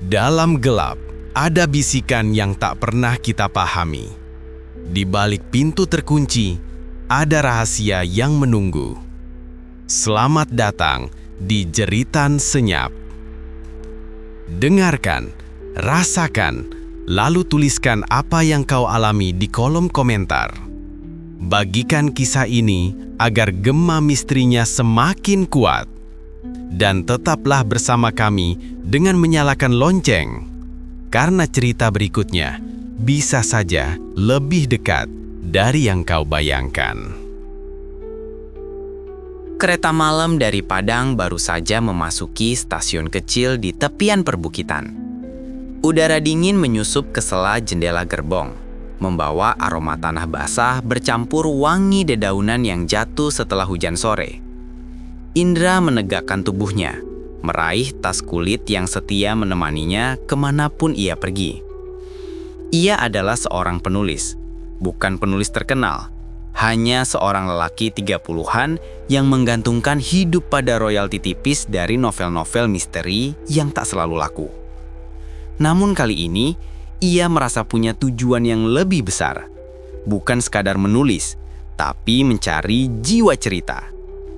Dalam gelap, ada bisikan yang tak pernah kita pahami. Di balik pintu terkunci, ada rahasia yang menunggu. Selamat datang di Jeritan Senyap. Dengarkan, rasakan, lalu tuliskan apa yang kau alami di kolom komentar. Bagikan kisah ini agar gema misterinya semakin kuat. Dan tetaplah bersama kami dengan menyalakan lonceng. Karena cerita berikutnya bisa saja lebih dekat dari yang kau bayangkan. Kereta malam dari Padang baru saja memasuki stasiun kecil di tepian perbukitan. Udara dingin menyusup ke sela jendela gerbong, membawa aroma tanah basah bercampur wangi dedaunan yang jatuh setelah hujan sore. Indra menegakkan tubuhnya, meraih tas kulit yang setia menemaninya kemanapun ia pergi. Ia adalah seorang penulis, bukan penulis terkenal, hanya seorang lelaki 30-an yang menggantungkan hidup pada royalti tipis dari novel-novel misteri yang tak selalu laku. Namun kali ini, ia merasa punya tujuan yang lebih besar. Bukan sekadar menulis, tapi mencari jiwa cerita.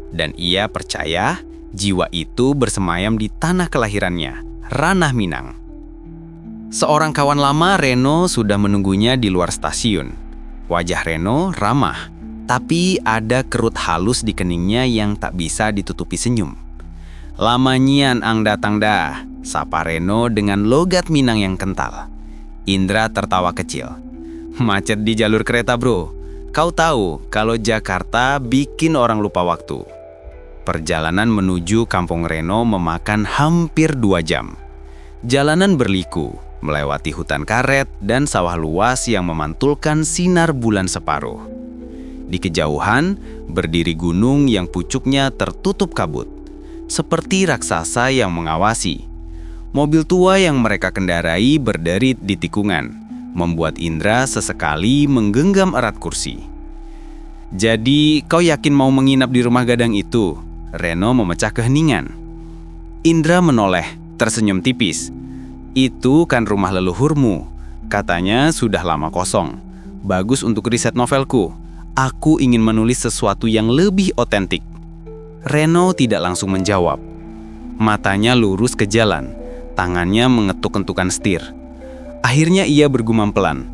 Dan ia percaya jiwa itu bersemayam di tanah kelahirannya, Ranah Minang. Seorang kawan lama Reno sudah menunggunya di luar stasiun. Wajah Reno ramah, tapi ada kerut halus di keningnya yang tak bisa ditutupi senyum. "Lama nyian ang datang dah," sapa Reno dengan logat Minang yang kental. Indra tertawa kecil. "Macet di jalur kereta, bro. Kau tahu kalau Jakarta bikin orang lupa waktu." Perjalanan menuju kampung Reno memakan hampir 2 jam. Jalanan berliku, melewati hutan karet dan sawah luas yang memantulkan sinar bulan separuh. Di kejauhan, berdiri gunung yang pucuknya tertutup kabut, seperti raksasa yang mengawasi. Mobil tua yang mereka kendarai berderit di tikungan, membuat Indra sesekali menggenggam erat kursi. "Jadi, kau yakin mau menginap di rumah gadang itu?" Reno memecah keheningan. Indra menoleh, tersenyum tipis. "Itu kan rumah leluhurmu. Katanya sudah lama kosong. Bagus untuk riset novelku. Aku ingin menulis sesuatu yang lebih otentik." Reno tidak langsung menjawab. Matanya lurus ke jalan, tangannya mengetuk-ketukan setir. Akhirnya ia bergumam pelan,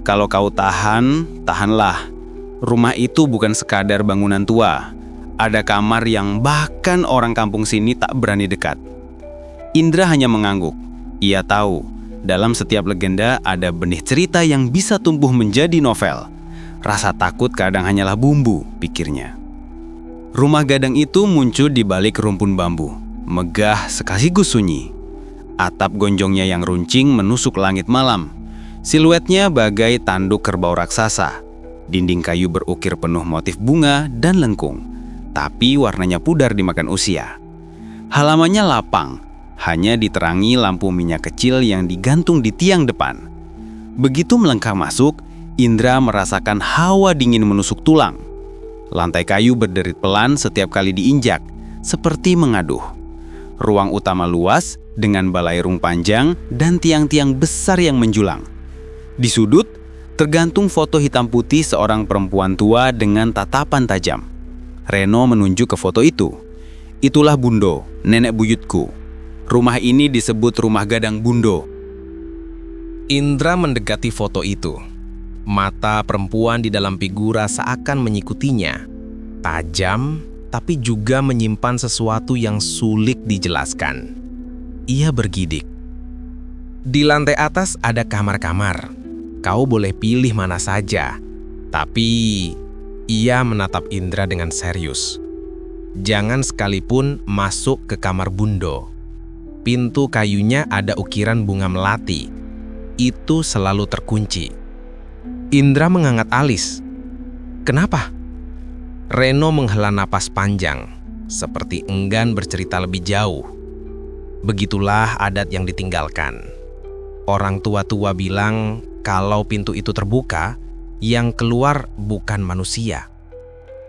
"Kalau kau tahan, tahanlah. Rumah itu bukan sekadar bangunan tua. Ada kamar yang bahkan orang kampung sini tak berani dekat." Indra hanya mengangguk. Ia tahu, dalam setiap legenda ada benih cerita yang bisa tumbuh menjadi novel. Rasa takut kadang hanyalah bumbu, pikirnya. Rumah gadang itu muncul di balik rumpun bambu, megah sekaligus sunyi. Atap gonjongnya yang runcing menusuk langit malam. Siluetnya bagai tanduk kerbau raksasa. Dinding kayu berukir penuh motif bunga dan lengkung, tapi warnanya pudar dimakan usia. Halamannya lapang, hanya diterangi lampu minyak kecil yang digantung di tiang depan. Begitu melangkah masuk, Indra merasakan hawa dingin menusuk tulang. Lantai kayu berderit pelan setiap kali diinjak, seperti mengaduh. Ruang utama luas dengan balairung panjang dan tiang-tiang besar yang menjulang. Di sudut, tergantung foto hitam putih seorang perempuan tua dengan tatapan tajam. Reno menunjuk ke foto itu. "Itulah Bundo, nenek buyutku. Rumah ini disebut rumah gadang Bundo." Indra mendekati foto itu. Mata perempuan di dalam figura seakan menyikutinya. Tajam, tapi juga menyimpan sesuatu yang sulit dijelaskan. Ia bergidik. "Di lantai atas ada kamar-kamar. Kau boleh pilih mana saja. Tapi..." Ia menatap Indra dengan serius. "Jangan sekalipun masuk ke kamar Bundo. Pintu kayunya ada ukiran bunga melati. Itu selalu terkunci." Indra mengangkat alis. "Kenapa?" Reno menghela napas panjang, seperti enggan bercerita lebih jauh. Begitulah adat yang ditinggalkan. Orang tua-tua bilang kalau pintu itu terbuka, yang keluar bukan manusia.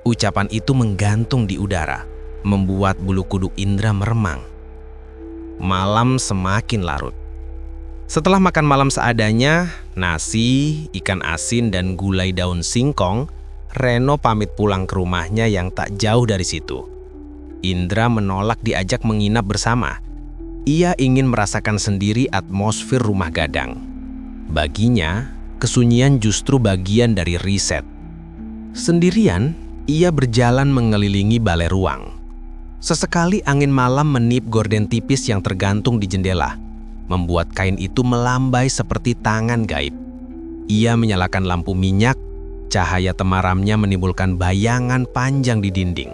Ucapan itu menggantung di udara, membuat bulu kuduk Indra meremang. Malam semakin larut. Setelah makan malam seadanya, nasi, ikan asin, dan gulai daun singkong, Reno pamit pulang ke rumahnya yang tak jauh dari situ. Indra menolak diajak menginap bersama. Ia ingin merasakan sendiri atmosfer rumah gadang. Baginya, kesunyian justru bagian dari riset. Sendirian, ia berjalan mengelilingi balai ruang. Sesekali angin malam meniup gorden tipis yang tergantung di jendela, membuat kain itu melambai seperti tangan gaib. Ia menyalakan lampu minyak, cahaya temaramnya menimbulkan bayangan panjang di dinding.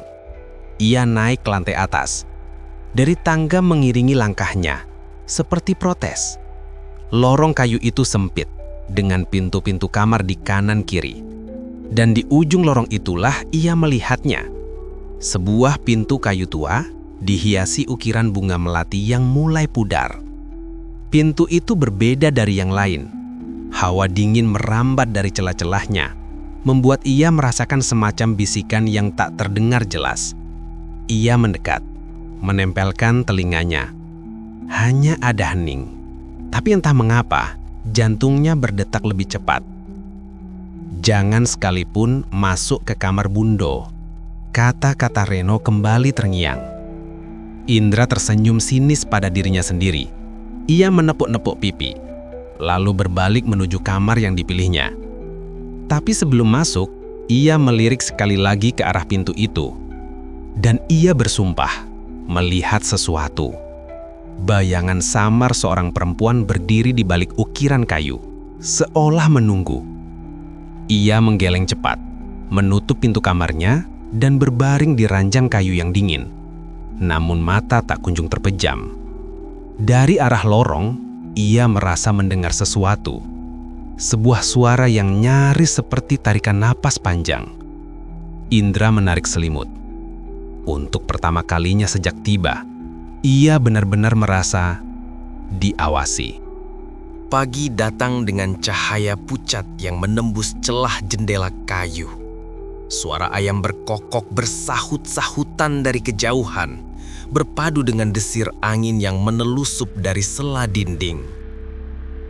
Ia naik ke lantai atas. Dari tangga mengiringi langkahnya, seperti protes. Lorong kayu itu sempit, dengan pintu-pintu kamar di kanan kiri. Dan di ujung lorong itulah ia melihatnya. Sebuah pintu kayu tua, dihiasi ukiran bunga melati yang mulai pudar. Pintu itu berbeda dari yang lain. Hawa dingin merambat dari celah-celahnya, membuat ia merasakan semacam bisikan yang tak terdengar jelas. Ia mendekat, menempelkan telinganya. Hanya ada hening. Tapi entah mengapa, jantungnya berdetak lebih cepat. "Jangan sekalipun masuk ke kamar Bundo," kata-kata Reno kembali terngiang. Indra tersenyum sinis pada dirinya sendiri. Ia menepuk-nepuk pipi, lalu berbalik menuju kamar yang dipilihnya. Tapi sebelum masuk, ia melirik sekali lagi ke arah pintu itu. Dan ia bersumpah melihat sesuatu. Bayangan samar seorang perempuan berdiri di balik ukiran kayu, seolah menunggu. Ia menggeleng cepat, menutup pintu kamarnya, dan berbaring di ranjang kayu yang dingin. Namun mata tak kunjung terpejam. Dari arah lorong, ia merasa mendengar sesuatu. Sebuah suara yang nyaris seperti tarikan napas panjang. Indra menarik selimut. Untuk pertama kalinya sejak tiba, ia benar-benar merasa diawasi. Pagi datang dengan cahaya pucat yang menembus celah jendela kayu. Suara ayam berkokok bersahut-sahutan dari kejauhan, berpadu dengan desir angin yang menelusup dari sela dinding.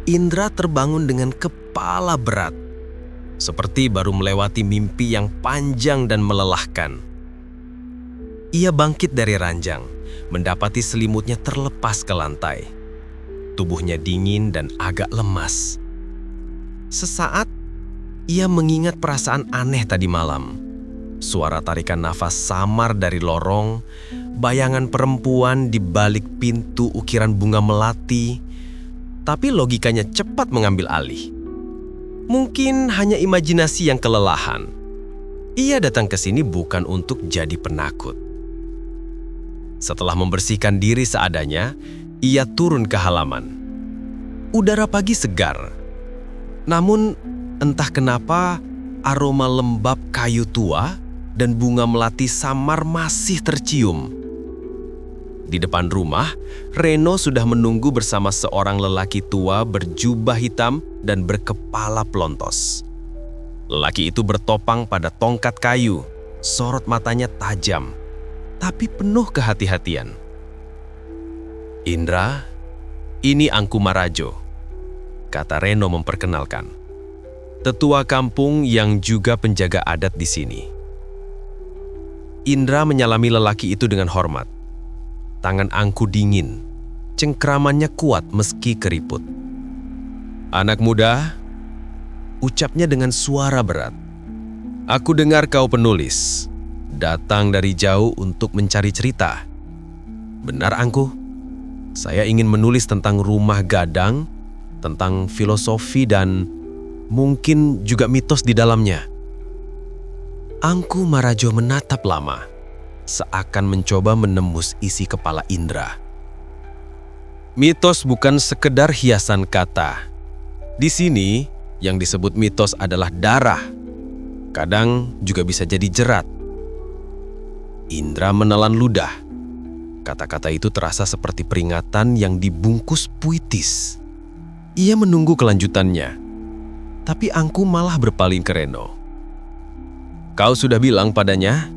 Indra terbangun dengan kepala berat, seperti baru melewati mimpi yang panjang dan melelahkan. Ia bangkit dari ranjang, mendapati selimutnya terlepas ke lantai. Tubuhnya dingin dan agak lemas. Sesaat, ia mengingat perasaan aneh tadi malam. Suara tarikan nafas samar dari lorong, bayangan perempuan di balik pintu ukiran bunga melati, tapi logikanya cepat mengambil alih. Mungkin hanya imajinasi yang kelelahan. Ia datang ke sini bukan untuk jadi penakut. Setelah membersihkan diri seadanya, ia turun ke halaman. Udara pagi segar. Namun, entah kenapa aroma lembab kayu tua dan bunga melati samar masih tercium. Di depan rumah, Reno sudah menunggu bersama seorang lelaki tua berjubah hitam dan berkepala pelontos. Lelaki itu bertopang pada tongkat kayu, sorot matanya tajam, tapi penuh kehati-hatian. "Indra, ini Angku Marajo," kata Reno memperkenalkan. Tetua kampung yang juga penjaga adat di sini. Indra menyalami lelaki itu dengan hormat. Tangan Angku dingin, cengkramannya kuat meski keriput. "Anak muda," ucapnya dengan suara berat. "Aku dengar kau penulis, datang dari jauh untuk mencari cerita. Benar, Angku? Saya ingin menulis tentang rumah gadang, tentang filosofi dan mungkin juga mitos di dalamnya." Angku Marajo menatap lama, seakan mencoba menembus isi kepala Indra. "Mitos bukan sekedar hiasan kata. Di sini, yang disebut mitos adalah darah. Kadang juga bisa jadi jerat." Indra menelan ludah. Kata-kata itu terasa seperti peringatan yang dibungkus puitis. Ia menunggu kelanjutannya, tapi Angku malah berpaling ke Reno. "Kau sudah bilang padanya?"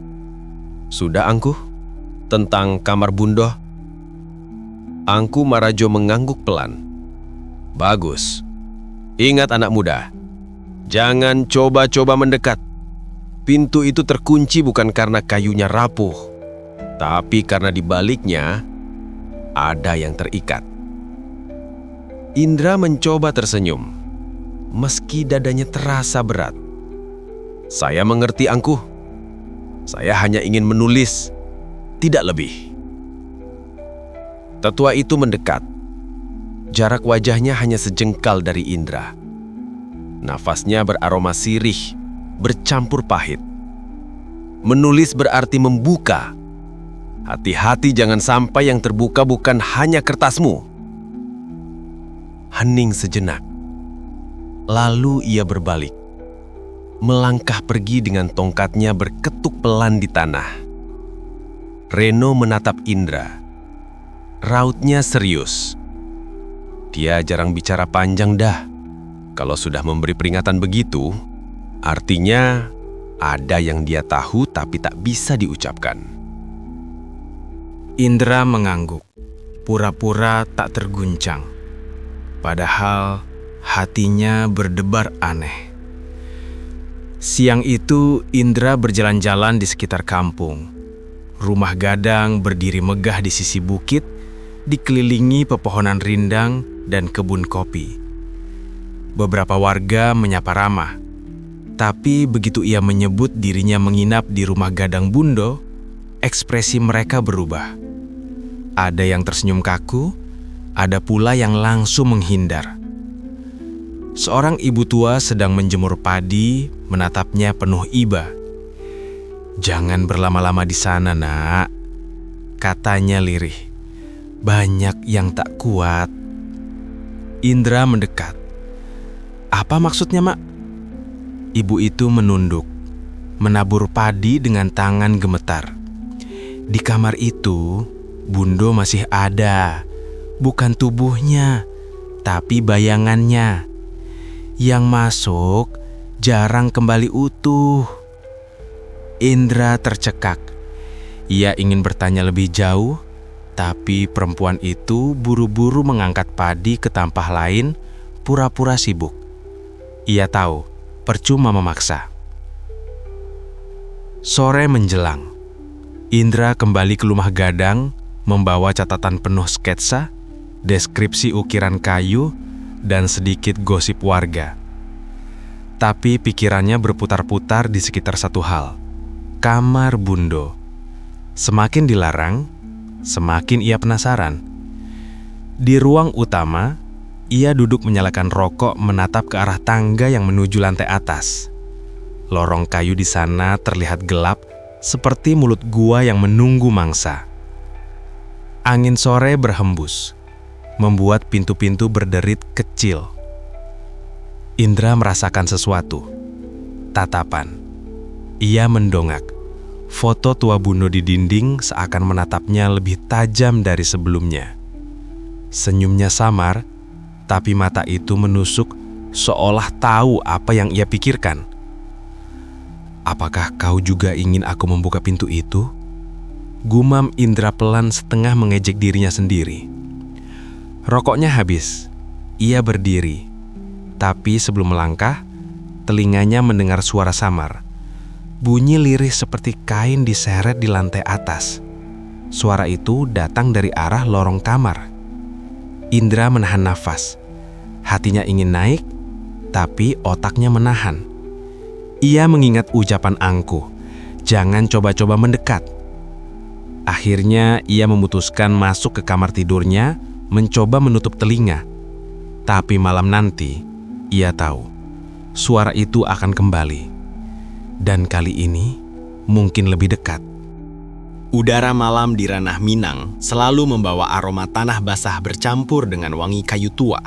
"Sudah, Angku. Tentang kamar Bundo." Angku Marajo mengangguk pelan. Bagus. Ingat anak muda, jangan coba-coba mendekat. Pintu itu terkunci bukan karena kayunya rapuh, tapi karena di baliknya ada yang terikat. Indra mencoba tersenyum, meski dadanya terasa berat. Saya mengerti, Angkuh. Saya hanya ingin menulis, tidak lebih. Tetua itu mendekat. Jarak wajahnya hanya sejengkal dari Indra. Nafasnya beraroma sirih, bercampur pahit. Menulis berarti membuka. Hati-hati jangan sampai yang terbuka bukan hanya kertasmu. Hening sejenak. Lalu ia berbalik. Melangkah pergi dengan tongkatnya berketuk pelan di tanah. Reno menatap Indra. Rautnya serius. Dia jarang bicara panjang dah. Kalau sudah memberi peringatan begitu, artinya ada yang dia tahu tapi tak bisa diucapkan. Indra mengangguk, pura-pura tak terguncang. Padahal hatinya berdebar aneh. Siang itu Indra berjalan-jalan di sekitar kampung. Rumah gadang berdiri megah di sisi bukit, dikelilingi pepohonan rindang dan kebun kopi. Beberapa warga menyapa ramah. Tapi begitu ia menyebut dirinya menginap di rumah gadang Bundo, ekspresi mereka berubah. Ada yang tersenyum kaku, ada pula yang langsung menghindar. Seorang ibu tua sedang menjemur padi, menatapnya penuh iba. "Jangan berlama-lama di sana, Nak," katanya lirih. "Banyak yang tak kuat." Indra mendekat. "Apa maksudnya, Mak?" Ibu itu menunduk, menabur padi dengan tangan gemetar. "Di kamar itu, Bundo masih ada. Bukan tubuhnya, tapi bayangannya. Yang masuk jarang kembali utuh." Indra tercekak. Ia ingin bertanya lebih jauh, tapi perempuan itu buru-buru mengangkat padi ke tampah lain, pura-pura sibuk. Ia tahu, percuma memaksa. Sore menjelang. Indra kembali ke rumah gadang, membawa catatan penuh sketsa, deskripsi ukiran kayu, dan sedikit gosip warga. Tapi pikirannya berputar-putar di sekitar satu hal, kamar Bundo. Semakin dilarang, semakin ia penasaran. Di ruang utama, ia duduk menyalakan rokok menatap ke arah tangga yang menuju lantai atas. Lorong kayu di sana terlihat gelap, seperti mulut gua yang menunggu mangsa. Angin sore berhembus, membuat pintu-pintu berderit kecil. Indra merasakan sesuatu. Tatapan. Ia mendongak. Foto tua Bundo di dinding seakan menatapnya lebih tajam dari sebelumnya. Senyumnya samar, tapi mata itu menusuk seolah tahu apa yang ia pikirkan. "Apakah kau juga ingin aku membuka pintu itu?" Gumam Indra pelan setengah mengejek dirinya sendiri. Rokoknya habis. Ia berdiri. Tapi sebelum melangkah, telinganya mendengar suara samar. Bunyi lirih seperti kain diseret di lantai atas. Suara itu datang dari arah lorong kamar. Indra menahan nafas. Hatinya ingin naik, tapi otaknya menahan. Ia mengingat ucapan Angkuh, "Jangan coba-coba mendekat." Akhirnya ia memutuskan masuk ke kamar tidurnya, mencoba menutup telinga. Tapi malam nanti, ia tahu, suara itu akan kembali. Dan kali ini, mungkin lebih dekat. Udara malam di Ranah Minang selalu membawa aroma tanah basah bercampur dengan wangi kayu tua.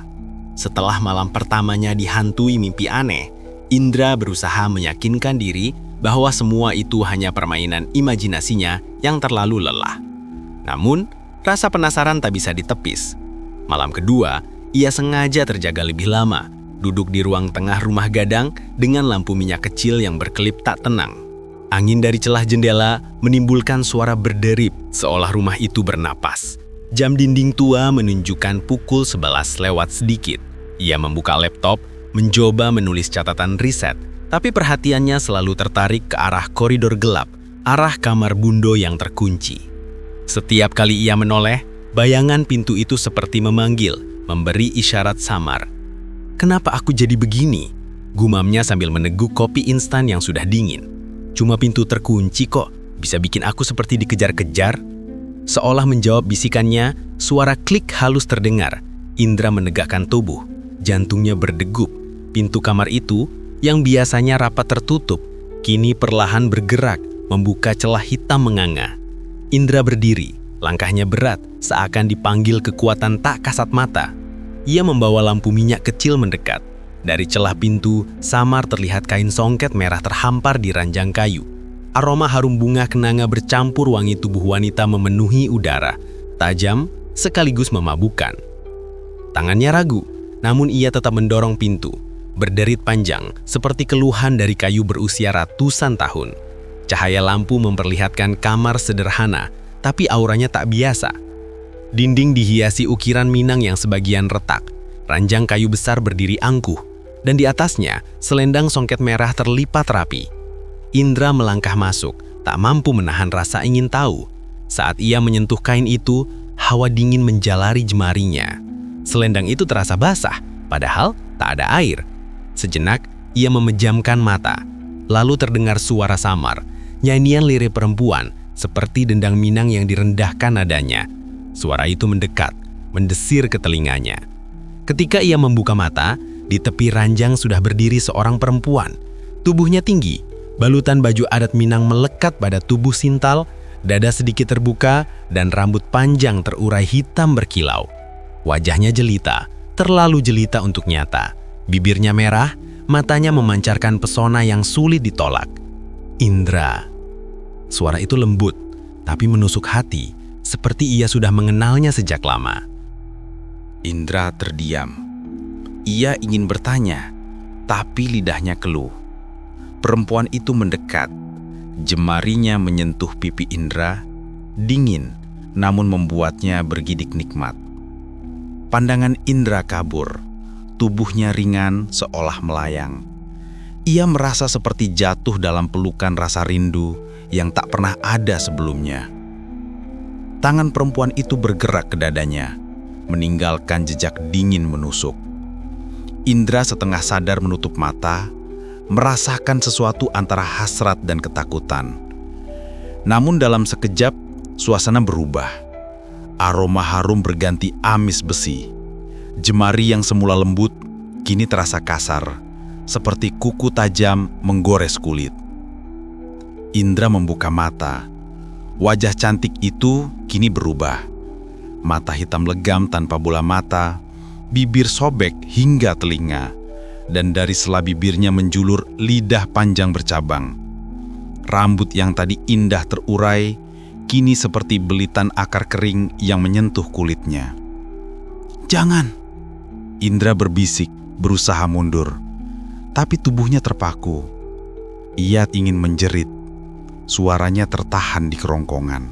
Setelah malam pertamanya dihantui mimpi aneh, Indra berusaha meyakinkan diri bahwa semua itu hanya permainan imajinasinya yang terlalu lelah. Namun, rasa penasaran tak bisa ditepis. Malam kedua, ia sengaja terjaga lebih lama, duduk di ruang tengah rumah gadang dengan lampu minyak kecil yang berkelip tak tenang. Angin dari celah jendela menimbulkan suara berderip seolah rumah itu bernapas. Jam dinding tua menunjukkan pukul 11 lewat sedikit. Ia membuka laptop, mencoba menulis catatan riset, tapi perhatiannya selalu tertarik ke arah koridor gelap, arah kamar Bundo yang terkunci. Setiap kali ia menoleh, bayangan pintu itu seperti memanggil, memberi isyarat samar. "Kenapa aku jadi begini?" gumamnya sambil meneguk kopi instan yang sudah dingin. "Cuma pintu terkunci kok, bisa bikin aku seperti dikejar-kejar." Seolah menjawab bisikannya, suara klik halus terdengar. Indra menegakkan tubuh, jantungnya berdegup. Pintu kamar itu, yang biasanya rapat tertutup, kini perlahan bergerak, membuka celah hitam menganga. Indra berdiri, langkahnya berat, seakan dipanggil kekuatan tak kasat mata. Ia membawa lampu minyak kecil mendekat. Dari celah pintu, samar terlihat kain songket merah terhampar di ranjang kayu. Aroma harum bunga kenanga bercampur wangi tubuh wanita memenuhi udara, tajam sekaligus memabukkan. Tangannya ragu, namun ia tetap mendorong pintu. Berderit panjang, seperti keluhan dari kayu berusia ratusan tahun. Cahaya lampu memperlihatkan kamar sederhana, tapi auranya tak biasa. Dinding dihiasi ukiran Minang yang sebagian retak. Ranjang kayu besar berdiri angkuh, dan di atasnya selendang songket merah terlipat rapi. Indra melangkah masuk, tak mampu menahan rasa ingin tahu. Saat ia menyentuh kain itu, hawa dingin menjalari jemarinya. Selendang itu terasa basah, padahal tak ada air. Sejenak, ia memejamkan mata. Lalu terdengar suara samar, nyanyian lirik perempuan, seperti dendang Minang yang direndahkan nadanya. Suara itu mendekat, mendesir ke telinganya. Ketika ia membuka mata, di tepi ranjang sudah berdiri seorang perempuan. Tubuhnya tinggi, balutan baju adat Minang melekat pada tubuh sintal, dada sedikit terbuka, dan rambut panjang terurai hitam berkilau. Wajahnya jelita, terlalu jelita untuk nyata. Bibirnya merah, matanya memancarkan pesona yang sulit ditolak. "Indra." Suara itu lembut, tapi menusuk hati, seperti ia sudah mengenalnya sejak lama. Indra terdiam. Ia ingin bertanya, tapi lidahnya keluh. Perempuan itu mendekat. Jemarinya menyentuh pipi Indra, dingin, namun membuatnya bergidik nikmat. Pandangan Indra kabur. Tubuhnya ringan seolah melayang. Ia merasa seperti jatuh dalam pelukan rasa rindu yang tak pernah ada sebelumnya. Tangan perempuan itu bergerak ke dadanya, meninggalkan jejak dingin menusuk. Indra setengah sadar menutup mata, merasakan sesuatu antara hasrat dan ketakutan. Namun dalam sekejap, suasana berubah. Aroma harum berganti amis besi. Jemari yang semula lembut, kini terasa kasar, seperti kuku tajam menggores kulit. Indra membuka mata. Wajah cantik itu kini berubah. Mata hitam legam tanpa bola mata, bibir sobek hingga telinga, dan dari sela bibirnya menjulur lidah panjang bercabang. Rambut yang tadi indah terurai, kini seperti belitan akar kering yang menyentuh kulitnya. "Jangan!" Indra berbisik, berusaha mundur. Tapi tubuhnya terpaku. Ia ingin menjerit. Suaranya tertahan di kerongkongan.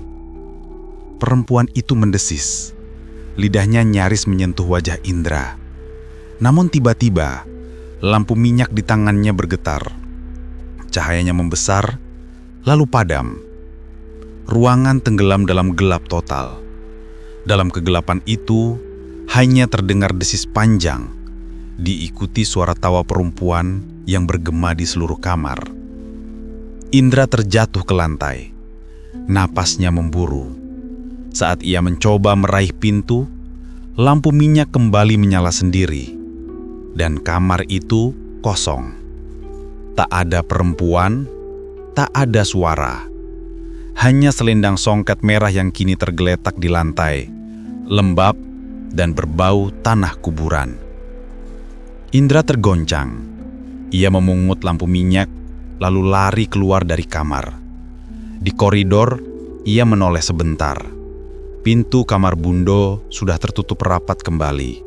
Perempuan itu mendesis. Lidahnya nyaris menyentuh wajah Indra. Namun tiba-tiba, lampu minyak di tangannya bergetar. Cahayanya membesar, lalu padam. Ruangan tenggelam dalam gelap total. Dalam kegelapan itu, hanya terdengar desis panjang, diikuti suara tawa perempuan yang bergema di seluruh kamar. Indra terjatuh ke lantai. Napasnya memburu. Saat ia mencoba meraih pintu, lampu minyak kembali menyala sendiri. Dan kamar itu kosong. Tak ada perempuan, tak ada suara. Hanya selendang songket merah yang kini tergeletak di lantai, lembab dan berbau tanah kuburan. Indra tergoncang. Ia memungut lampu minyak, lalu lari keluar dari kamar. Di koridor, ia menoleh sebentar. Pintu kamar Bundo sudah tertutup rapat kembali,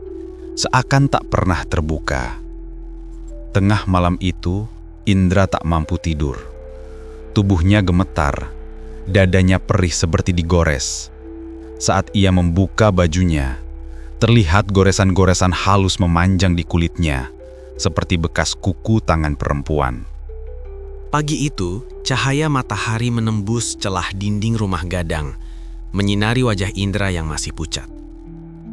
seakan tak pernah terbuka. Tengah malam itu, Indra tak mampu tidur. Tubuhnya gemetar, dadanya perih seperti digores. Saat ia membuka bajunya, Terlihat goresan-goresan halus memanjang di kulitnya, seperti bekas kuku tangan perempuan. Pagi itu, cahaya matahari menembus celah dinding rumah Gadang, menyinari wajah Indra yang masih pucat.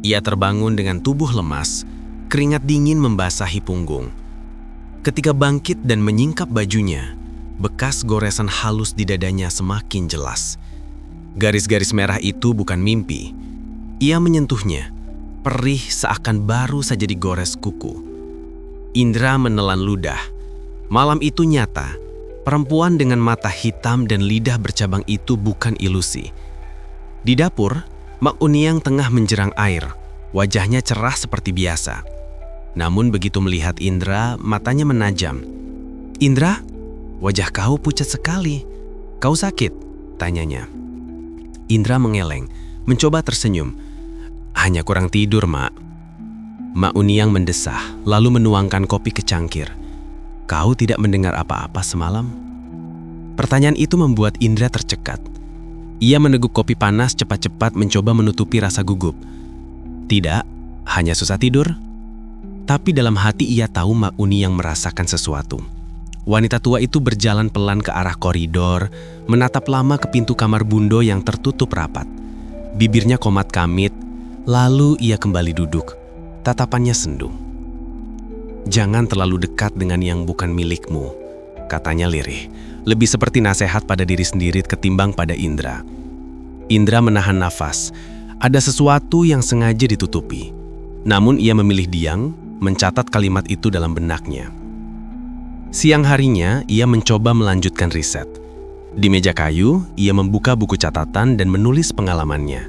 Ia terbangun dengan tubuh lemas, keringat dingin membasahi punggung. Ketika bangkit dan menyingkap bajunya, bekas goresan halus di dadanya semakin jelas. Garis-garis merah itu bukan mimpi. Ia menyentuhnya, perih seakan baru saja digores kuku. Indra menelan ludah. Malam itu nyata, perempuan dengan mata hitam dan lidah bercabang itu bukan ilusi. Di dapur, Mak Uniang tengah menjerang air. Wajahnya cerah seperti biasa. Namun begitu melihat Indra, matanya menajam. "Indra, wajah kau pucat sekali. Kau sakit?" tanyanya. Indra mengeleng, mencoba tersenyum. "Hanya kurang tidur, Mak." Mak Uniang mendesah, lalu menuangkan kopi ke cangkir. "Kau tidak mendengar apa-apa semalam?" Pertanyaan itu membuat Indra tercekat. Ia meneguk kopi panas cepat-cepat mencoba menutupi rasa gugup. Tidak, hanya susah tidur. Tapi dalam hati ia tahu Mak Uniang merasakan sesuatu. Wanita tua itu berjalan pelan ke arah koridor, menatap lama ke pintu kamar Bundo yang tertutup rapat. Bibirnya komat kamit, lalu ia kembali duduk. Tatapannya sendu. "Jangan terlalu dekat dengan yang bukan milikmu," katanya lirih. Lebih seperti nasihat pada diri sendiri ketimbang pada Indra. Indra menahan nafas. Ada sesuatu yang sengaja ditutupi. Namun ia memilih diam, mencatat kalimat itu dalam benaknya. Siang harinya, ia mencoba melanjutkan riset. Di meja kayu, ia membuka buku catatan dan menulis pengalamannya.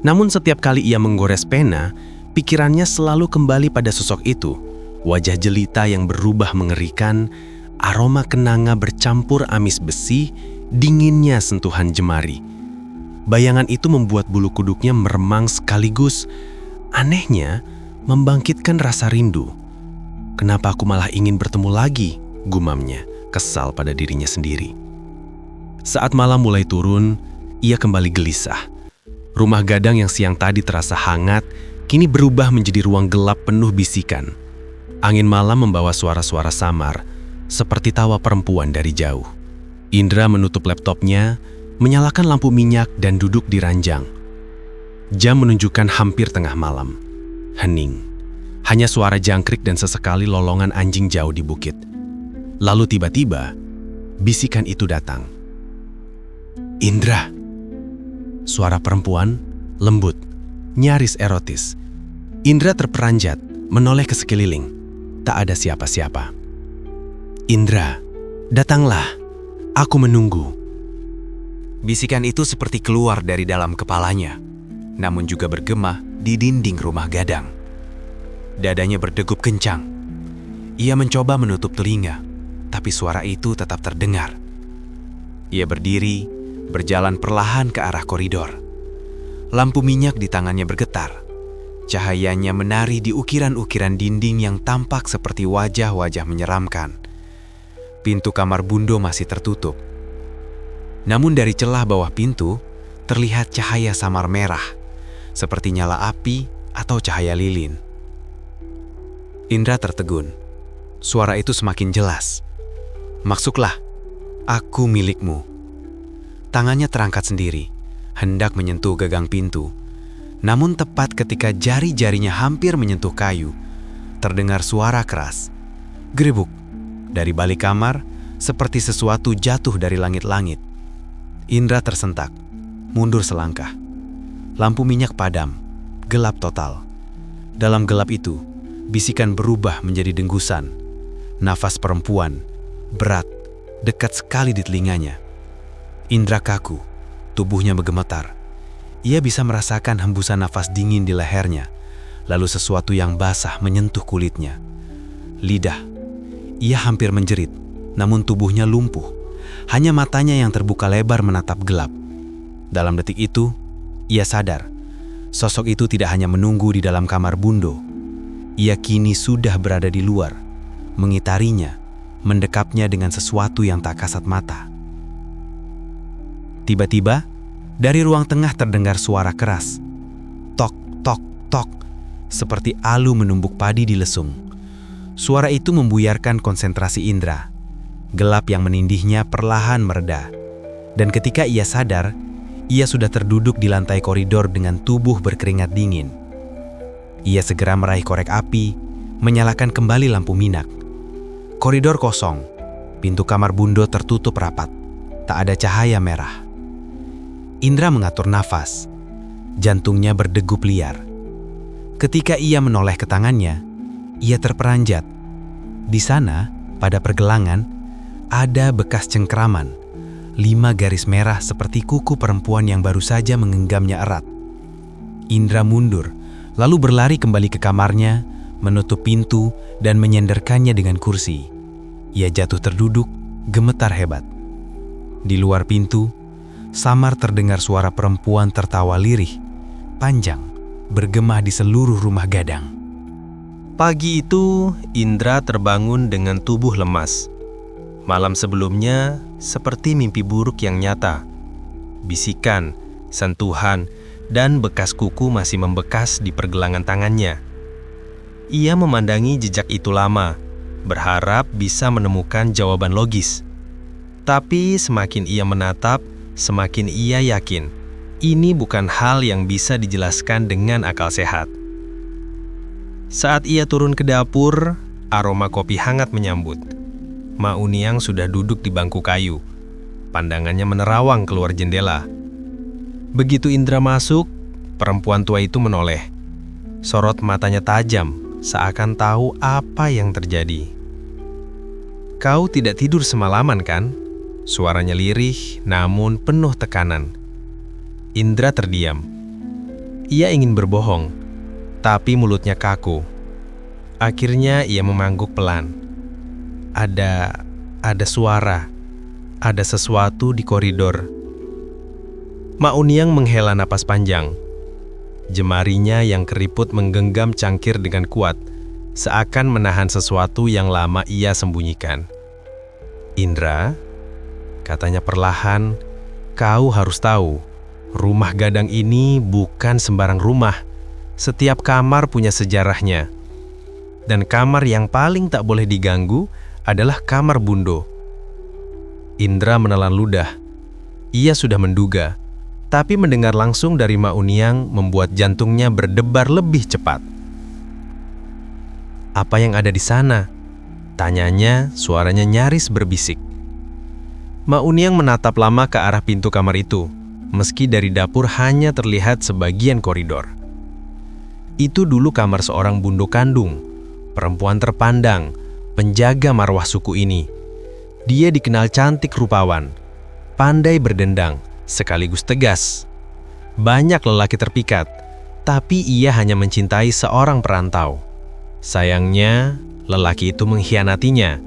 Namun setiap kali ia menggores pena, pikirannya selalu kembali pada sosok itu. Wajah jelita yang berubah mengerikan, aroma kenanga bercampur amis besi, dinginnya sentuhan jemari. Bayangan itu membuat bulu kuduknya meremang sekaligus, anehnya, membangkitkan rasa rindu. "Kenapa aku malah ingin bertemu lagi?" gumamnya, kesal pada dirinya sendiri. Saat malam mulai turun, ia kembali gelisah. Rumah Gadang yang siang tadi terasa hangat, kini berubah menjadi ruang gelap penuh bisikan. Angin malam membawa suara-suara samar, seperti tawa perempuan dari jauh. Indra menutup laptopnya, menyalakan lampu minyak dan duduk di ranjang. Jam menunjukkan hampir tengah malam. Hening. Hanya suara jangkrik dan sesekali lolongan anjing jauh di bukit. Lalu tiba-tiba, bisikan itu datang. "Indra." Suara perempuan, lembut, nyaris erotis. Indra terperanjat, menoleh ke sekeliling. Tak ada siapa-siapa. "Indra, datanglah. Aku menunggu." Bisikan itu seperti keluar dari dalam kepalanya, namun juga bergema di dinding rumah Gadang. Dadanya berdegup kencang. Ia mencoba menutup telinga, tapi suara itu tetap terdengar. Ia berdiri, berjalan perlahan ke arah koridor. Lampu minyak di tangannya bergetar. Cahayanya menari di ukiran-ukiran dinding yang tampak seperti wajah-wajah menyeramkan. Pintu kamar Bundo masih tertutup. Namun dari celah bawah pintu, terlihat cahaya samar merah, seperti nyala api atau cahaya lilin. Indra tertegun. Suara itu semakin jelas. "Masuklah, aku milikmu." Tangannya terangkat sendiri, hendak menyentuh gagang pintu. Namun tepat ketika jari-jarinya hampir menyentuh kayu, terdengar suara keras. Gerebuk. Dari balik kamar, seperti sesuatu jatuh dari langit-langit. Indra tersentak, mundur selangkah. Lampu minyak padam, gelap total. Dalam gelap itu, bisikan berubah menjadi denggusan. Nafas perempuan, berat, dekat sekali di telinganya. Indra kaku, tubuhnya bergemetar. Ia bisa merasakan hembusan nafas dingin di lehernya, lalu sesuatu yang basah menyentuh kulitnya. Lidah. Ia hampir menjerit, namun tubuhnya lumpuh. Hanya matanya yang terbuka lebar menatap gelap. Dalam detik itu, ia sadar. Sosok itu tidak hanya menunggu di dalam kamar Bundo. Ia kini sudah berada di luar, mengitarinya, mendekapnya dengan sesuatu yang tak kasat mata. Tiba-tiba, dari ruang tengah terdengar suara keras. Tok, tok, tok. seperti alu menumbuk padi di lesung. Suara itu membuyarkan konsentrasi Indra. Gelap yang menindihnya perlahan mereda. Dan ketika ia sadar, ia sudah terduduk di lantai koridor dengan tubuh berkeringat dingin. Ia segera meraih korek api, menyalakan kembali lampu minak. Koridor kosong, pintu kamar Bundo tertutup rapat. Tak ada cahaya merah. Indra mengatur nafas. Jantungnya berdegup liar. Ketika ia menoleh ke tangannya, ia terperanjat. Di sana, pada pergelangan, ada bekas cengkraman. 5 garis merah seperti kuku perempuan yang baru saja menggenggamnya erat. Indra mundur, lalu berlari kembali ke kamarnya, menutup pintu dan menyenderkannya dengan kursi. Ia jatuh terduduk, gemetar hebat. Di luar pintu, samar terdengar suara perempuan tertawa lirih, panjang, bergema di seluruh rumah Gadang. Pagi itu, Indra terbangun dengan tubuh lemas. Malam sebelumnya, seperti mimpi buruk yang nyata. Bisikan, sentuhan, dan bekas kuku masih membekas di pergelangan tangannya. Ia memandangi jejak itu lama, berharap bisa menemukan jawaban logis. Tapi semakin ia menatap, semakin ia yakin ini bukan hal yang bisa dijelaskan dengan akal sehat. Saat ia turun ke dapur, aroma kopi hangat menyambut. Ma Uniang sudah duduk di bangku kayu. Pandangannya menerawang keluar jendela. Begitu Indra masuk, perempuan tua itu menoleh. Sorot matanya tajam, seakan tahu apa yang terjadi. "Kau tidak tidur semalaman, kan?" Suaranya lirih, namun penuh tekanan. Indra terdiam. Ia ingin berbohong, tapi mulutnya kaku. Akhirnya ia mengangguk pelan. Ada suara. Ada sesuatu di koridor. Ma Uniang menghela napas panjang. Jemarinya yang keriput menggenggam cangkir dengan kuat, seakan menahan sesuatu yang lama ia sembunyikan. "Indra," katanya perlahan, "kau harus tahu, rumah Gadang ini bukan sembarang rumah. Setiap kamar punya sejarahnya. Dan kamar yang paling tak boleh diganggu adalah kamar Bundo." Indra menelan ludah. Ia sudah menduga, tapi mendengar langsung dari Ma Uniang membuat jantungnya berdebar lebih cepat. "Apa yang ada di sana?" tanyanya, suaranya nyaris berbisik. Ma Uniang menatap lama ke arah pintu kamar itu, meski dari dapur hanya terlihat sebagian koridor. Itu dulu kamar seorang Bundo kandung, perempuan terpandang, penjaga marwah suku ini. Dia dikenal cantik rupawan, pandai berdendang, sekaligus tegas. Banyak lelaki terpikat, tapi ia hanya mencintai seorang perantau. Sayangnya, lelaki itu mengkhianatinya,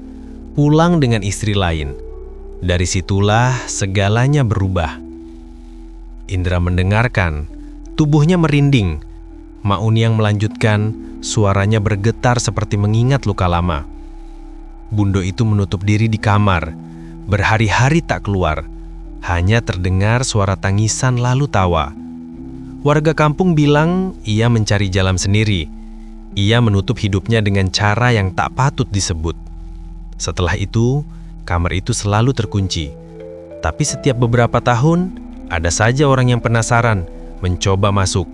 pulang dengan istri lain. Dari situlah segalanya berubah. Indra mendengarkan, tubuhnya merinding. Ma Uniang melanjutkan, suaranya bergetar seperti mengingat luka lama. Bundo itu menutup diri di kamar, berhari-hari tak keluar. Hanya terdengar suara tangisan lalu tawa. Warga kampung bilang ia mencari jalan sendiri. Ia menutup hidupnya dengan cara yang tak patut disebut. Setelah itu, kamar itu selalu terkunci. Tapi setiap beberapa tahun, ada saja orang yang penasaran, mencoba masuk.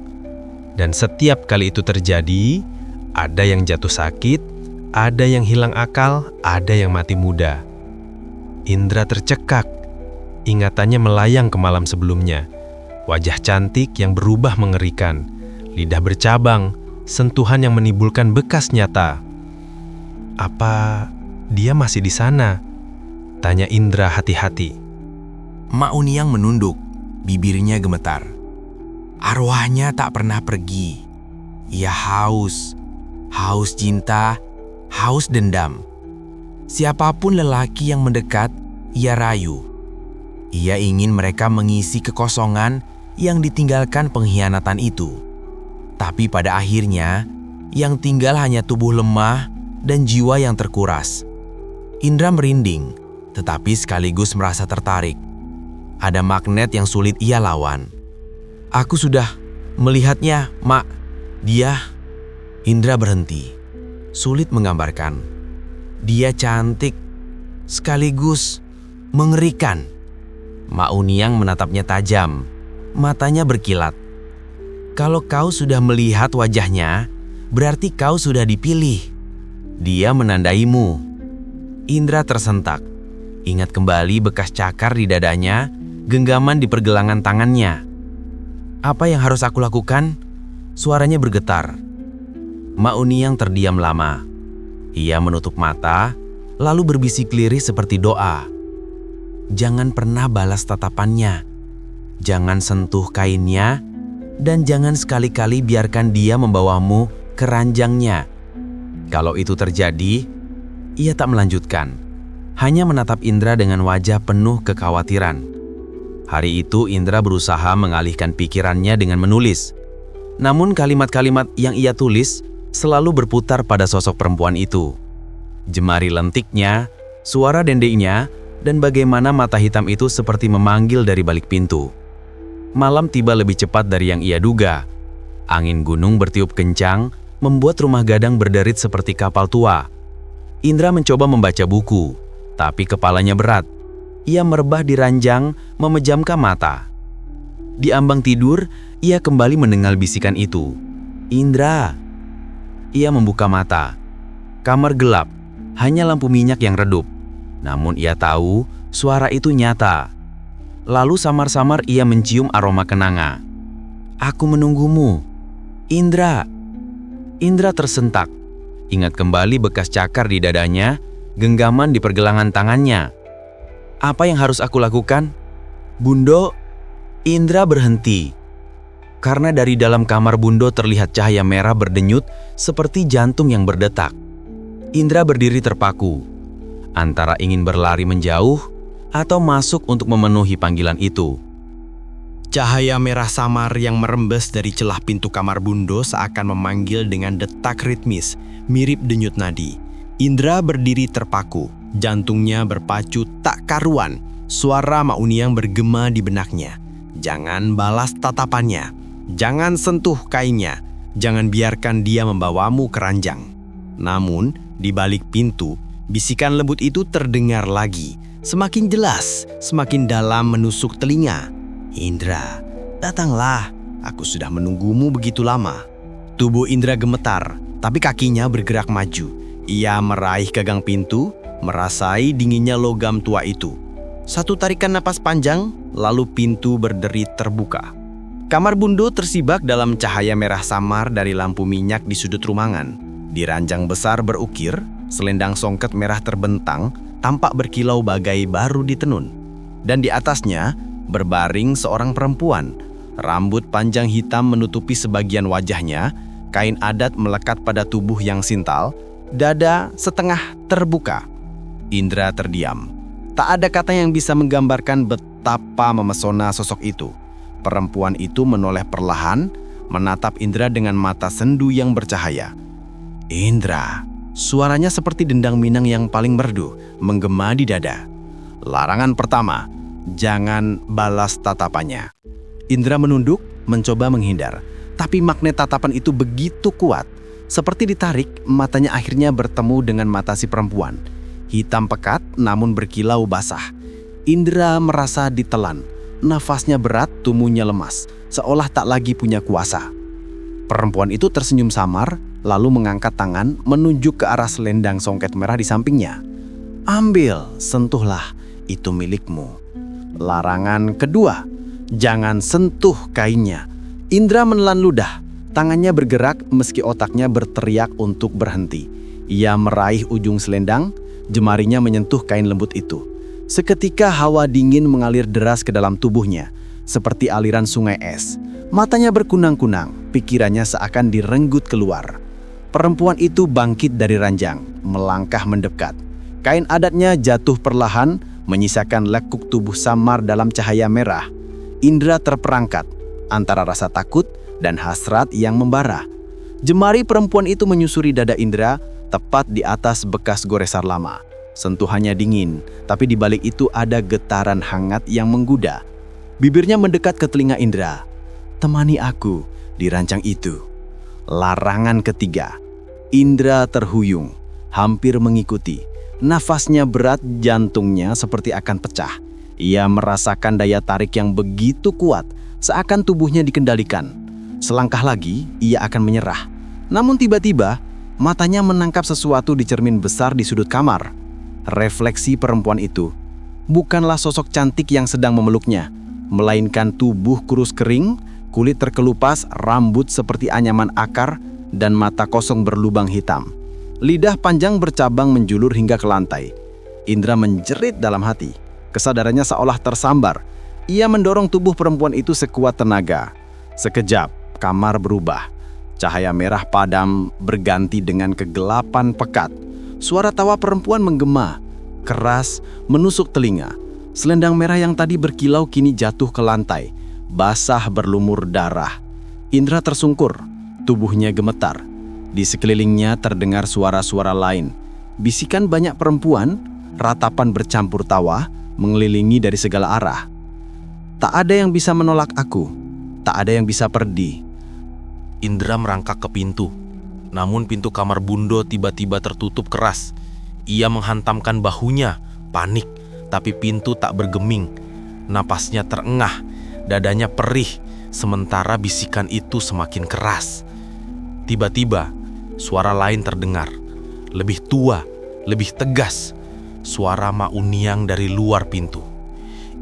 Dan setiap kali itu terjadi, ada yang jatuh sakit, ada yang hilang akal, ada yang mati muda. Indra tercekak. Ingatannya melayang ke malam sebelumnya. Wajah cantik yang berubah mengerikan, lidah bercabang, sentuhan yang menimbulkan bekas nyata. "Apa dia masih di sana?" tanya Indra hati-hati. Ma Uniang menunduk, bibirnya gemetar. Arwahnya tak pernah pergi. Ia haus cinta, haus dendam. Siapapun lelaki yang mendekat, ia rayu. Ia ingin mereka mengisi kekosongan yang ditinggalkan pengkhianatan itu. Tapi pada akhirnya, yang tinggal hanya tubuh lemah dan jiwa yang terkuras. Indra merinding, tetapi sekaligus merasa tertarik. Ada magnet yang sulit ia lawan. "Aku sudah melihatnya, Mak. Indra berhenti. Sulit menggambarkan. Dia cantik, sekaligus mengerikan. Mauniang menatapnya tajam. Matanya berkilat. Kalau kau sudah melihat wajahnya, berarti kau sudah dipilih. Dia menandaimu. Indra tersentak. Ingat kembali bekas cakar di dadanya, genggaman di pergelangan tangannya. Apa yang harus aku lakukan? Suaranya bergetar. Mauniang terdiam lama. Ia menutup mata, lalu berbisik lirih seperti doa. Jangan pernah balas tatapannya. Jangan sentuh kainnya, dan jangan sekali-kali biarkan dia membawamu ke ranjangnya. Kalau itu terjadi, ia tak melanjutkan. Hanya menatap Indra dengan wajah penuh kekhawatiran. Hari itu Indra berusaha mengalihkan pikirannya dengan menulis. Namun kalimat-kalimat yang ia tulis selalu berputar pada sosok perempuan itu. Jemari lentiknya, suara dendengnya, dan bagaimana mata hitam itu seperti memanggil dari balik pintu. Malam tiba lebih cepat dari yang ia duga. Angin gunung bertiup kencang, membuat rumah gadang berderit seperti kapal tua. Indra mencoba membaca buku, tapi kepalanya berat. Ia merebah di ranjang, memejamkan mata. Di ambang tidur, ia kembali mendengar bisikan itu. Indra. Ia membuka mata. Kamar gelap, hanya lampu minyak yang redup. Namun ia tahu suara itu nyata. Lalu samar-samar ia mencium aroma kenanga. Aku menunggumu. Indra. Indra tersentak. Ingat kembali bekas cakar di dadanya, genggaman di pergelangan tangannya. Apa yang harus aku lakukan? Bundo. Indra berhenti. Karena dari dalam kamar Bundo terlihat cahaya merah berdenyut seperti jantung yang berdetak. Indra berdiri terpaku, antara ingin berlari menjauh atau masuk untuk memenuhi panggilan itu. Cahaya merah samar yang merembes dari celah pintu kamar Bundo seakan memanggil dengan detak ritmis, mirip denyut nadi. Indra berdiri terpaku, jantungnya berpacu tak karuan. Suara Mauniang bergema di benaknya. Jangan balas tatapannya. Jangan sentuh kainnya, jangan biarkan dia membawamu ke ranjang. Namun, di balik pintu, bisikan lembut itu terdengar lagi. Semakin jelas, semakin dalam menusuk telinga. Indra, datanglah, aku sudah menunggumu begitu lama. Tubuh Indra gemetar, tapi kakinya bergerak maju. Ia meraih gagang pintu, merasai dinginnya logam tua itu. Satu tarikan napas panjang, lalu pintu berderi terbuka. Kamar Bundo tersibak dalam cahaya merah samar dari lampu minyak di sudut ruangan. Di ranjang besar berukir, selendang songket merah terbentang, tampak berkilau bagai baru ditenun. Dan di atasnya, berbaring seorang perempuan. Rambut panjang hitam menutupi sebagian wajahnya, kain adat melekat pada tubuh yang sintal, dada setengah terbuka. Indra terdiam. Tak ada kata yang bisa menggambarkan betapa memesona sosok itu. Perempuan itu menoleh perlahan, menatap Indra dengan mata sendu yang bercahaya. Indra, suaranya seperti dendang minang yang paling merdu, menggema di dada. Larangan pertama, jangan balas tatapannya. Indra menunduk, mencoba menghindar. Tapi magnet tatapan itu begitu kuat. Seperti ditarik, matanya akhirnya bertemu dengan mata si perempuan. Hitam pekat, namun berkilau basah. Indra merasa ditelan. Nafasnya berat, tubuhnya lemas, seolah tak lagi punya kuasa. Perempuan itu tersenyum samar, lalu mengangkat tangan menunjuk ke arah selendang songket merah di sampingnya. Ambil, sentuhlah, itu milikmu. Larangan kedua, jangan sentuh kainnya. Indra menelan ludah, tangannya bergerak meski otaknya berteriak untuk berhenti. Ia meraih ujung selendang, jemarinya menyentuh kain lembut itu. Seketika hawa dingin mengalir deras ke dalam tubuhnya, seperti aliran sungai es. Matanya berkunang-kunang, pikirannya seakan direnggut keluar. Perempuan itu bangkit dari ranjang, melangkah mendekat. Kain adatnya jatuh perlahan, menyisakan lekuk tubuh samar dalam cahaya merah. Indra terperangkat, antara rasa takut dan hasrat yang membara. Jemari perempuan itu menyusuri dada Indra, tepat di atas bekas goresan lama. Sentuhannya dingin, tapi di balik itu ada getaran hangat yang menggoda. Bibirnya mendekat ke telinga Indra. Temani aku di ranjang itu. Larangan ketiga. Indra terhuyung, hampir mengikuti. Nafasnya berat, jantungnya seperti akan pecah. Ia merasakan daya tarik yang begitu kuat, seakan tubuhnya dikendalikan. Selangkah lagi, ia akan menyerah. Namun tiba-tiba, matanya menangkap sesuatu di cermin besar di sudut kamar. Refleksi perempuan itu bukanlah sosok cantik yang sedang memeluknya, melainkan tubuh kurus kering, kulit terkelupas, rambut seperti anyaman akar, dan mata kosong berlubang hitam. Lidah panjang bercabang menjulur hingga ke lantai. Indra menjerit dalam hati. Kesadarannya seolah tersambar. Ia mendorong tubuh perempuan itu sekuat tenaga. Sekejap, kamar berubah. Cahaya merah padam berganti dengan kegelapan pekat. Suara tawa perempuan menggema, keras, menusuk telinga. Selendang merah yang tadi berkilau kini jatuh ke lantai, basah berlumur darah. Indra tersungkur, tubuhnya gemetar. Di sekelilingnya terdengar suara-suara lain. Bisikan banyak perempuan, ratapan bercampur tawa, mengelilingi dari segala arah. Tak ada yang bisa menolak aku, tak ada yang bisa perdi. Indra merangkak ke pintu. Namun pintu kamar Bundo tiba-tiba tertutup keras. Ia menghantamkan bahunya, panik, tapi pintu tak bergeming. Napasnya terengah, dadanya perih, sementara bisikan itu semakin keras. Tiba-tiba, suara lain terdengar. Lebih tua, lebih tegas. Suara Mak Uniang dari luar pintu.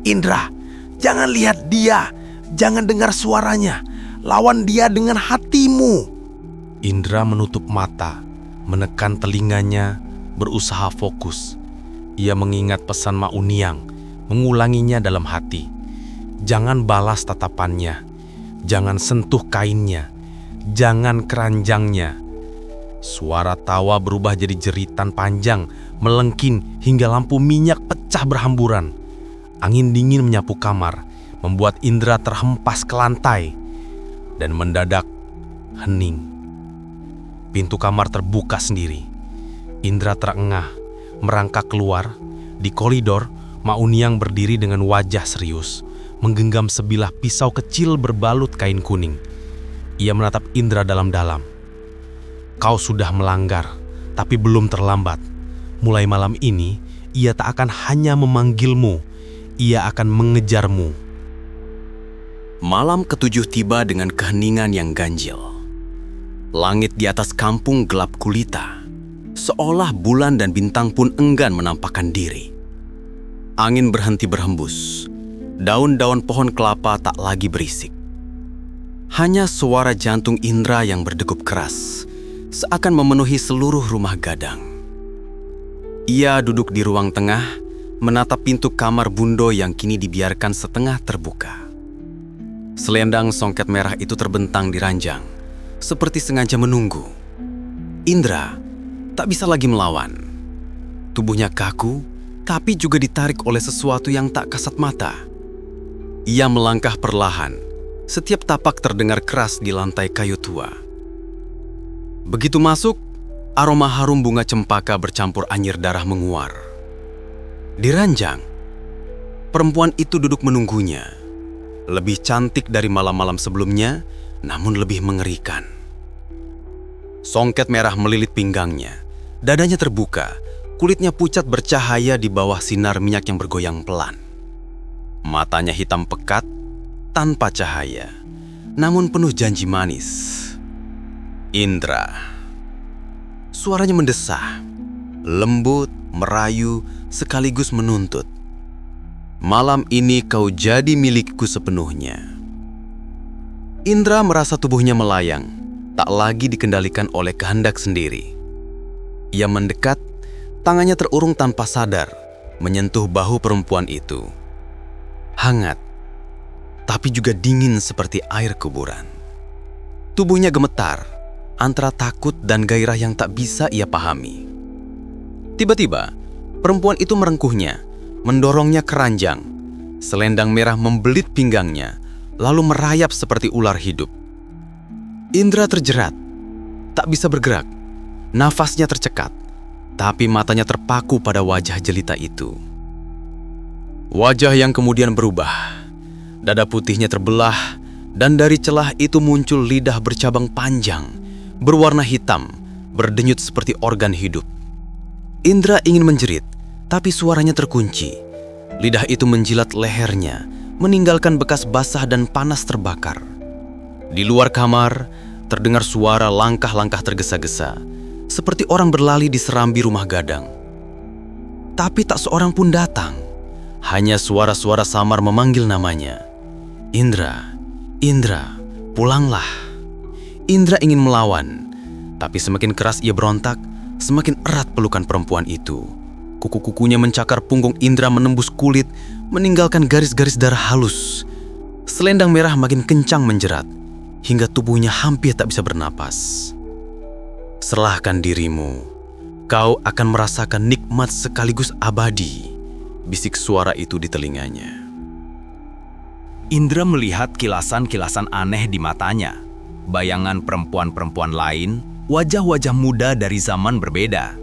"Indra, jangan lihat dia, jangan dengar suaranya. Lawan dia dengan hatimu." Indra menutup mata, menekan telinganya, berusaha fokus. Ia mengingat pesan Mak Uniang, mengulanginya dalam hati. Jangan balas tatapannya, jangan sentuh kainnya, jangan keranjangnya. Suara tawa berubah jadi jeritan panjang, melengking hingga lampu minyak pecah berhamburan. Angin dingin menyapu kamar, membuat Indra terhempas ke lantai. Dan mendadak hening. Pintu kamar terbuka sendiri. Indra terengah, merangkak keluar. Di koridor, Mak Uniang berdiri dengan wajah serius, menggenggam sebilah pisau kecil berbalut kain kuning. Ia menatap Indra dalam-dalam. "Kau sudah melanggar, tapi belum terlambat. Mulai malam ini, ia tak akan hanya memanggilmu, ia akan mengejarmu." Malam ketujuh tiba dengan keheningan yang ganjil. Langit di atas kampung gelap gulita, seolah bulan dan bintang pun enggan menampakkan diri. Angin berhenti berhembus, daun-daun pohon kelapa tak lagi berisik. Hanya suara jantung Indra yang berdegup keras, seakan memenuhi seluruh rumah gadang. Ia duduk di ruang tengah, menatap pintu kamar Bundo yang kini dibiarkan setengah terbuka. Selendang songket merah itu terbentang di ranjang, seperti sengaja menunggu. Indra tak bisa lagi melawan. Tubuhnya kaku, tapi juga ditarik oleh sesuatu yang tak kasat mata. Ia melangkah perlahan, setiap tapak terdengar keras di lantai kayu tua. Begitu masuk, aroma harum bunga cempaka bercampur anyir darah menguar. Di ranjang, perempuan itu duduk menunggunya. Lebih cantik dari malam-malam sebelumnya, namun lebih mengerikan. Songket merah melilit pinggangnya, dadanya terbuka, kulitnya pucat bercahaya di bawah sinar minyak yang bergoyang pelan. Matanya hitam pekat, tanpa cahaya, namun penuh janji manis. "Indra." Suaranya mendesah, lembut, merayu, sekaligus menuntut. "Malam ini kau jadi milikku sepenuhnya." Indra merasa tubuhnya melayang, tak lagi dikendalikan oleh kehendak sendiri. Ia mendekat, tangannya terurung tanpa sadar, menyentuh bahu perempuan itu. Hangat, tapi juga dingin seperti air kuburan. Tubuhnya gemetar, antara takut dan gairah yang tak bisa ia pahami. Tiba-tiba, perempuan itu merengkuhnya, mendorongnya ke ranjang. Selendang merah membelit pinggangnya, lalu merayap seperti ular hidup. Indra terjerat, tak bisa bergerak. Nafasnya tercekat, tapi matanya terpaku pada wajah jelita itu. Wajah yang kemudian berubah. Dada putihnya terbelah, dan dari celah itu muncul lidah bercabang panjang berwarna hitam, berdenyut seperti organ hidup. Indra ingin menjerit, tapi suaranya terkunci. Lidah itu menjilat lehernya, meninggalkan bekas basah dan panas terbakar. Di luar kamar, terdengar suara langkah-langkah tergesa-gesa, seperti orang berlari di serambi rumah gadang. Tapi tak seorang pun datang. Hanya suara-suara samar memanggil namanya. Indra, Indra, pulanglah. Indra ingin melawan, tapi semakin keras ia berontak, semakin erat pelukan perempuan itu. Kuku-kukunya mencakar punggung Indra menembus kulit, meninggalkan garis-garis darah halus. Selendang merah makin kencang menjerat, hingga tubuhnya hampir tak bisa bernapas. Serahkan dirimu, kau akan merasakan nikmat sekaligus abadi, bisik suara itu di telinganya. Indra melihat kilasan-kilasan aneh di matanya. Bayangan perempuan-perempuan lain, wajah-wajah muda dari zaman berbeda.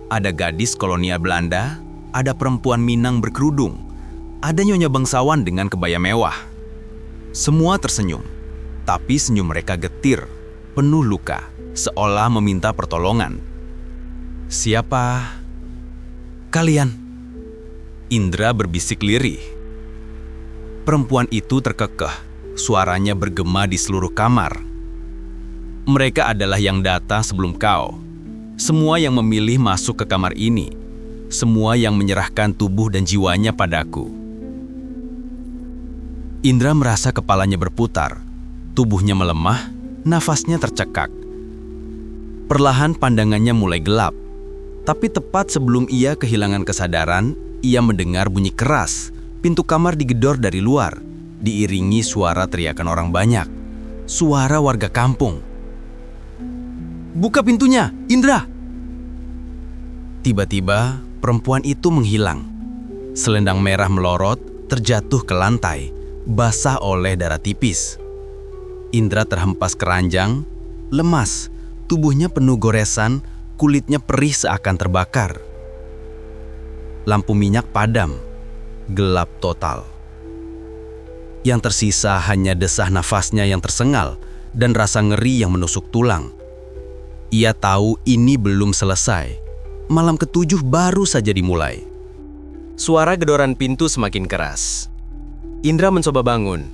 Ada gadis kolonial Belanda, ada perempuan Minang berkerudung, ada nyonya bangsawan dengan kebaya mewah. Semua tersenyum, tapi senyum mereka getir, penuh luka, seolah meminta pertolongan. Siapa kalian? Indra berbisik lirih. Perempuan itu terkekeh, suaranya bergema di seluruh kamar. Mereka adalah yang datang sebelum kau. Semua yang memilih masuk ke kamar ini. Semua yang menyerahkan tubuh dan jiwanya padaku. Indra merasa kepalanya berputar. Tubuhnya melemah, nafasnya tercekak. Perlahan pandangannya mulai gelap. Tapi tepat sebelum ia kehilangan kesadaran, ia mendengar bunyi keras. Pintu kamar digedor dari luar, diiringi suara teriakan orang banyak. Suara warga kampung. "Buka pintunya, Indra!" Tiba-tiba, perempuan itu menghilang. Selendang merah melorot, terjatuh ke lantai, basah oleh darah tipis. Indra terhempas ke ranjang, lemas, tubuhnya penuh goresan, kulitnya perih seakan terbakar. Lampu minyak padam. Gelap total. Yang tersisa hanya desah nafasnya yang tersengal dan rasa ngeri yang menusuk tulang. Ia tahu ini belum selesai. Malam ketujuh baru saja dimulai. Suara gedoran pintu semakin keras. Indra mencoba bangun,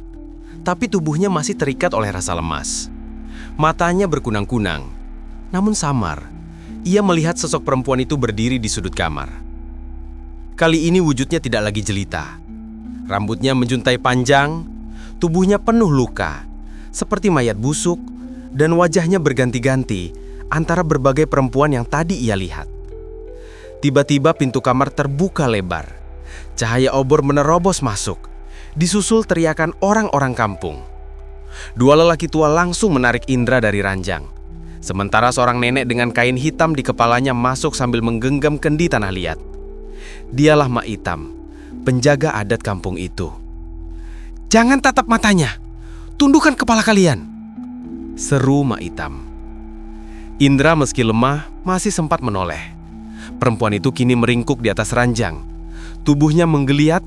tapi tubuhnya masih terikat oleh rasa lemas. Matanya berkunang-kunang, namun samar. Ia melihat sosok perempuan itu berdiri di sudut kamar. Kali ini wujudnya tidak lagi jelita. Rambutnya menjuntai panjang, tubuhnya penuh luka, seperti mayat busuk, dan wajahnya berganti-ganti antara berbagai perempuan yang tadi ia lihat. Tiba-tiba pintu kamar terbuka lebar. Cahaya obor menerobos masuk, disusul teriakan orang-orang kampung. Dua lelaki tua langsung menarik Indra dari ranjang. Sementara seorang nenek dengan kain hitam di kepalanya masuk sambil menggenggam kendi tanah liat. Dialah Mak Itam, penjaga adat kampung itu. "Jangan tatap matanya, tundukkan kepala kalian," seru Mak Itam. Indra meski lemah masih sempat menoleh. Perempuan itu kini meringkuk di atas ranjang. Tubuhnya menggeliat,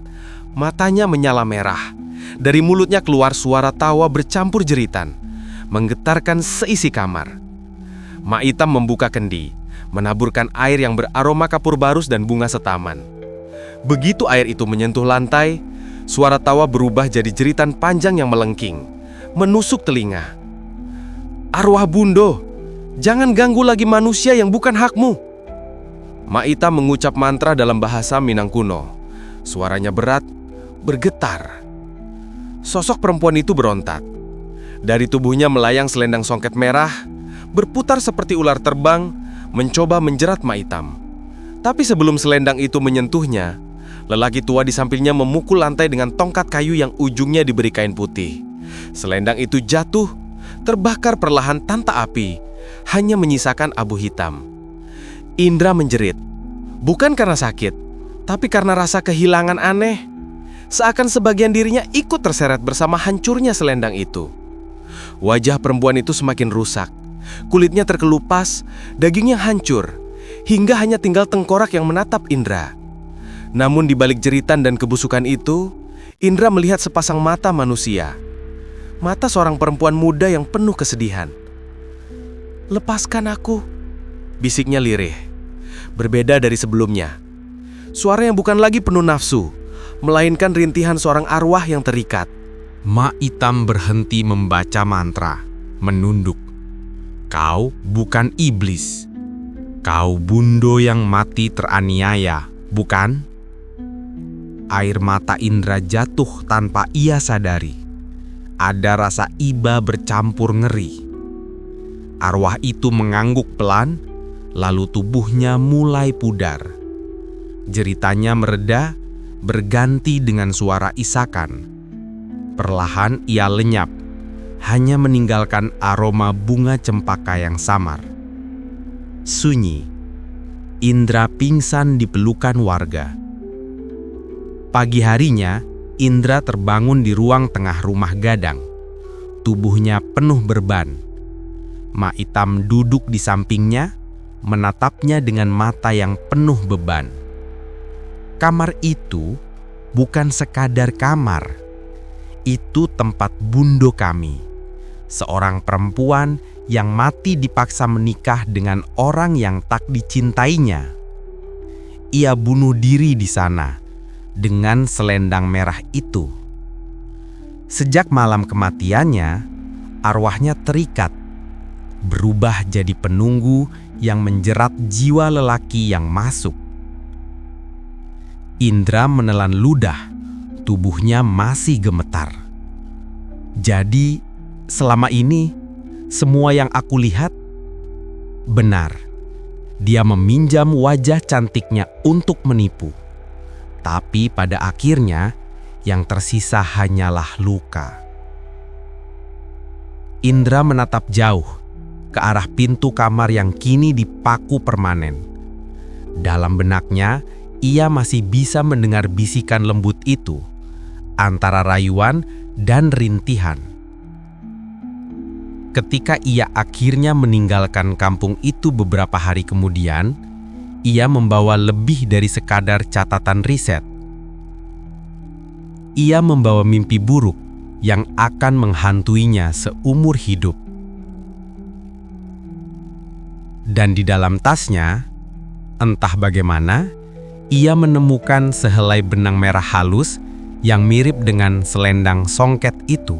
matanya menyala merah. Dari mulutnya keluar suara tawa bercampur jeritan, menggetarkan seisi kamar. Mak Itam membuka kendi, menaburkan air yang beraroma kapur barus dan bunga setaman. Begitu air itu menyentuh lantai, suara tawa berubah jadi jeritan panjang yang melengking, menusuk telinga. "Arwah Bundo, jangan ganggu lagi manusia yang bukan hakmu." Mak Itam mengucap mantra dalam bahasa Minang kuno. Suaranya berat, bergetar. Sosok perempuan itu berontak. Dari tubuhnya melayang selendang songket merah, berputar seperti ular terbang, mencoba menjerat Mak Itam. Tapi sebelum selendang itu menyentuhnya, lelaki tua di sampingnya memukul lantai dengan tongkat kayu yang ujungnya diberi kain putih. Selendang itu jatuh, terbakar perlahan tanpa api, hanya menyisakan abu hitam. Indra menjerit, bukan karena sakit, tapi karena rasa kehilangan aneh. Seakan sebagian dirinya ikut terseret bersama hancurnya selendang itu. Wajah perempuan itu semakin rusak, kulitnya terkelupas, dagingnya hancur, hingga hanya tinggal tengkorak yang menatap Indra. Namun di balik jeritan dan kebusukan itu, Indra melihat sepasang mata manusia. Mata seorang perempuan muda yang penuh kesedihan. Lepaskan aku, bisiknya lirih. Berbeda dari sebelumnya. Suara yang bukan lagi penuh nafsu, melainkan rintihan seorang arwah yang terikat. Mak Itam berhenti membaca mantra, menunduk. Kau bukan iblis. Kau bundo yang mati teraniaya, bukan? Air mata Indra jatuh tanpa ia sadari. Ada rasa iba bercampur ngeri. Arwah itu mengangguk pelan, lalu tubuhnya mulai pudar. Jeritanya mereda, berganti dengan suara isakan. Perlahan ia lenyap, hanya meninggalkan aroma bunga cempaka yang samar. Sunyi. Indra pingsan di pelukan warga. Pagi harinya, Indra terbangun di ruang tengah rumah Gadang. Tubuhnya penuh berban. Mak Itam duduk di sampingnya, menatapnya dengan mata yang penuh beban. Kamar itu bukan sekadar kamar. Itu tempat bundo kami. Seorang perempuan yang mati dipaksa menikah dengan orang yang tak dicintainya. Ia bunuh diri di sana dengan selendang merah itu. Sejak malam kematiannya, arwahnya terikat, berubah jadi penunggu yang menjerat jiwa lelaki yang masuk. Indra menelan ludah, tubuhnya masih gemetar. Jadi, selama ini, semua yang aku lihat benar. Dia meminjam wajah cantiknya untuk menipu. Tapi pada akhirnya, yang tersisa hanyalah luka. Indra menatap jauh ke arah pintu kamar yang kini dipaku permanen. Dalam benaknya, ia masih bisa mendengar bisikan lembut itu, antara rayuan dan rintihan. Ketika ia akhirnya meninggalkan kampung itu beberapa hari kemudian, ia membawa lebih dari sekadar catatan riset. Ia membawa mimpi buruk yang akan menghantuinya seumur hidup. Dan di dalam tasnya, entah bagaimana, ia menemukan sehelai benang merah halus yang mirip dengan selendang songket itu.